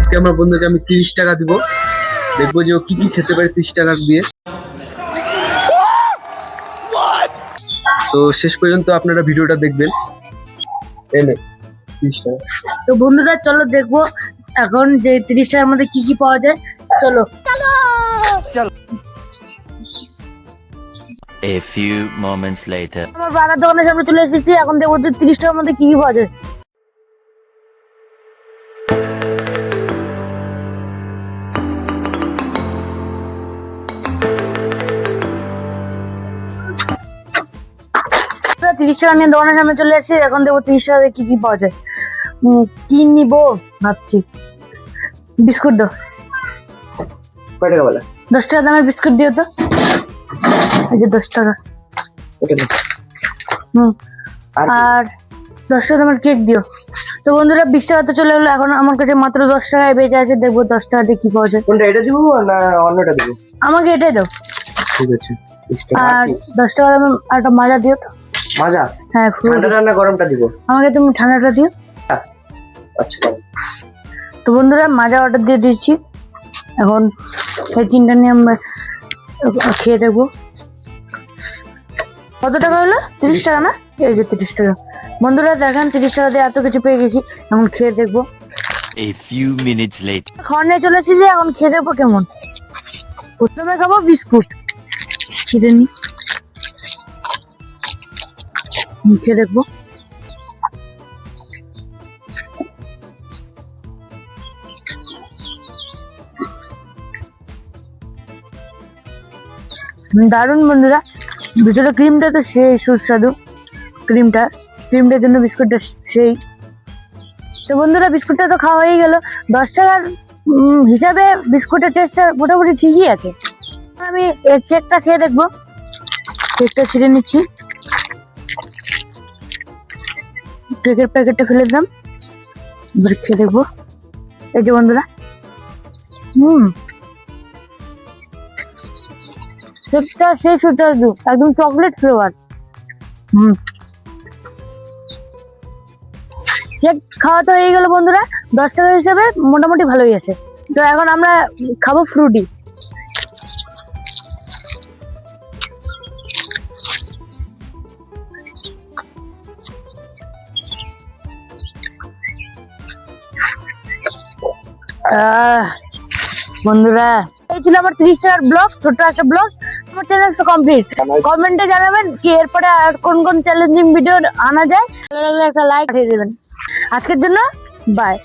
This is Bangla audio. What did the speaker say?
আজকে আমার বন্ধুকে আমি 30 টাকা দিব, দেখবো যে ও কি কি খেতে পারে 30 টাকা দিয়ে। তো শেষ পর্যন্ত আপনারা ভিডিওটা দেখবেন। এনে 30 টাকা। তো বন্ধুরা চলো দেখবো এখন যে 30 টাকার মধ্যে কি কি পাওয়া যায়। চলো A few moments later. আমার বাড়ার দোকানের সামনে চলে এসেছি, এখন দেখবো যে 30 টাকার মধ্যে কি কি পাওয়া যায়। আমরা 30 টাকা নিয়ে দোকানের সামনে চলে এসেছি, এখন দেখবো 30 টাকা কি কি পাওয়া যায়। কি নিবো ভাবছি। বিস্কুট দাও। কয় টাকা বলে? 10 টাকা দামের বিস্কুট দিও তো। এই যে 10 টাকা। আর 10 টাকা দামের কেক দিও। তো বন্ধুরা 20 টাকা তো চলে গেলো, এখন আমার কাছে মাত্র 10 টাকায় বেঁচে আছে, দেখবো 10 টাকা দিয়ে কি পাওয়া যায়। কোনটা, এটা দিব না অন্যটা দিব? আমাকে এটাই দাও। ঠিক আছে। 20 টাকা। আর 10 টাকা দামের একটা মাজা দিও তো। মাজা? হ্যাঁ, ঠান্ডা না গরমটা দিব? আমাকে তুমি ঠান্ডাটা দিও। আচ্ছা। তো বন্ধুরা মাজা অর্ডার দিয়ে দিচ্ছি, এখন এই তিনটা নিয়ে আমরা খেয়ে দেখবো। কত টাকা হলো? 30 টাকা না? এই যে 30 টাকা। বন্ধুরা দেখেন 30 টাকা দিয়ে এত কিছু পেয়ে গেছি, এখন খেয়ে দেখবো। A few minutes later. খাওয়া নিয়ে চলে এসেছি, এখন খেয়ে দেখবো কেমন। প্রথমে খাবো বিস্কুট, ছিঁড়ে নি, খেয়ে দেখবো। দারুণ বন্ধুরা, ভিতরে ক্রিমটা তো সেই সুস্বাদু। ক্রিমটার জন্য বিস্কুটটা সেই। তো বন্ধুরা বিস্কুটটা তো খাওয়া হয়ে গেল। 10 টাকার হিসাবে বিস্কুটের টেস্টটা মোটামুটি ঠিকই আছে। আমি কেকটা খেয়ে দেখবো। কেকটা ছিঁড়ে নিচ্ছি, কেকের প্যাকেটটা ফেলে দিলাম, এবার খেয়ে দেখবো। এই যে বন্ধুরা, কেকটা সেই সুস্বাদু, একদম চকলেট ফ্লেভার। কেক খাওয়া তো হয়ে গেল বন্ধুরা, 10 টাকা হিসাবে মোটামুটি ভালোই আছে। তো এখন আমরা খাবো ফ্রুটি। বন্ধুরা এই ছিল আমার 30 টাকার ব্লগ, ছোট্ট একটা ব্লগ। আমার চ্যানেল কমপ্লিট। কমেন্টে জানাবেন কি এরপরে আর কোন কোন চ্যালেঞ্জিং ভিডিও আনা যায়। ভালো লাগলে একটা লাইক পাঠিয়ে দেবেন। আজকের জন্য বাই।